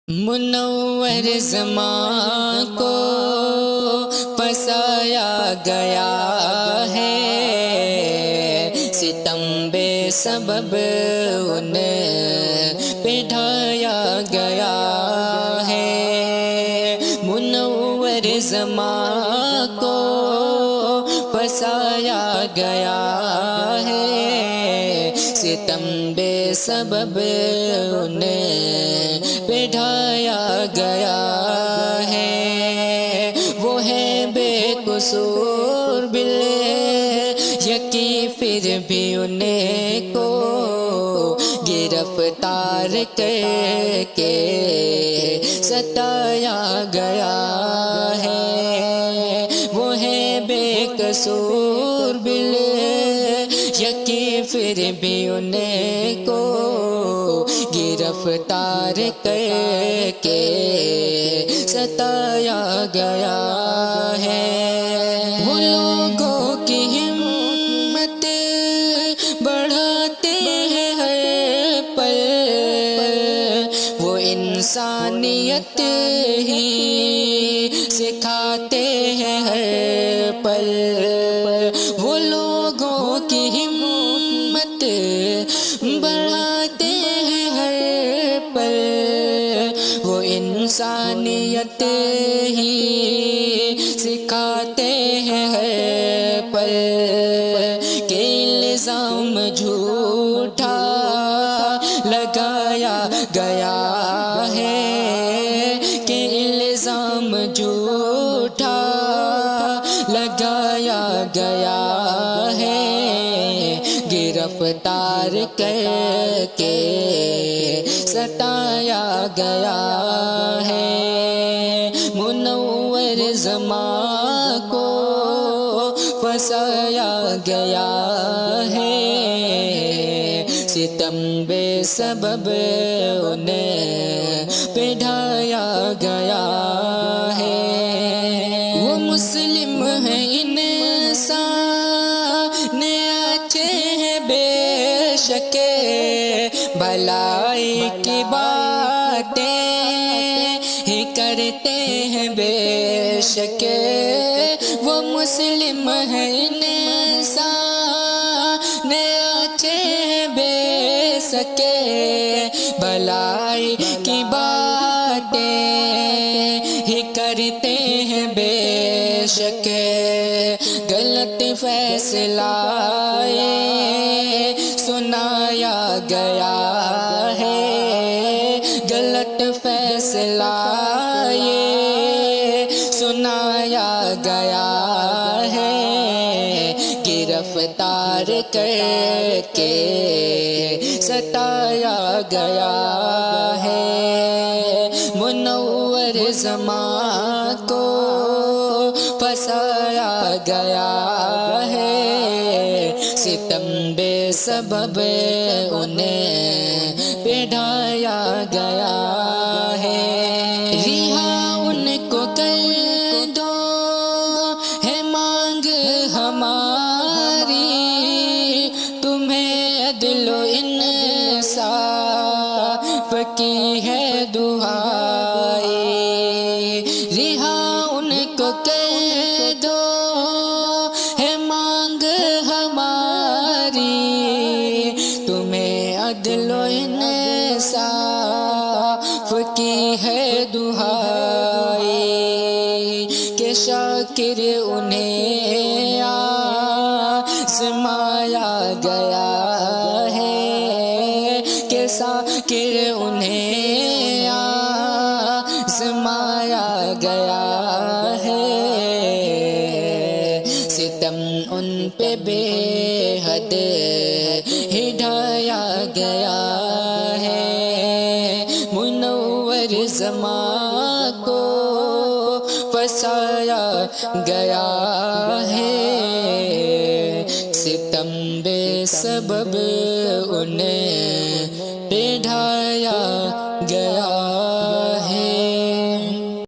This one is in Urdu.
منور زمان کو پھنسایا گیا ہے، ستم بے سبب انہیں پہ ڈھایا گیا ہے۔ منور زمان کو پھنسایا گیا ہے، ستم بے سبب انہیں پہ ڈھایا گیا ہے۔ وہ ہے بے قصور بالیقین پھر بھی انہیں کو گرفتار کر کے ستایا گیا ہے۔ وہ ہے بے قصور بالیقین پھر بھی انہیں کو گرفتار کر کے ستایا گیا ہے۔ وہ لوگوں کی ہمت بڑھاتے ہیں ہر پل، وہ انسانیت ہی سکھاتے ہیں ہر پل۔ وہ لوگوں کی ہمت بڑھاتے ہیں ہر پل، وہ انسانیت ہی سکھاتے ہیں ہر پل۔ کہ الزام جھوٹا لگایا گیا ہے، کہ الزام جھوٹا لگایا گیا ہے، گرفتار کر کے ستایا گیا ہے۔ منور زمان کو پھنسایا گیا ہے، ستم بے سبب انہیں پہ ڈھایا گیا ہے۔ وہ مسلم ہیں انسان اچھے ہیں بے شک، بھلائی کی باتیں ہی کرتے ہیں بے شک۔ وہ مسلم ہیں انسان اچھے ہیں بے شک، بھلائی کی باتیں ہی کرتے ہیں بے شک۔ غلط فیصلہ سنایا گیا ہے، غلط فیصلہ سنایا گیا ہے، گرفتار کر کے ستایا گیا ہے۔ منور زمان کو پھنسایا گیا ہے، ستم بے سبب انہیں پہ ڈھایا گیا ہے۔ رہا ان کو کر دو ہے مانگ ہماری، تمہیں عدل و انصاف کی ہے دعائی۔ رہا ان کو کر دو ہے مانگ ہماری، تمہیں عدل و انصاف کی ہے دعائی۔ کہ شاکر انہیں آزمایا گیا ہے، کہ شاکر انہیں آزمایا گیا ہے، ستم ان پہ بے حد ہی ڈھایا گیا ہے۔ منور زمان کو پھنسایا گیا ہے، ستم بے سبب انہیں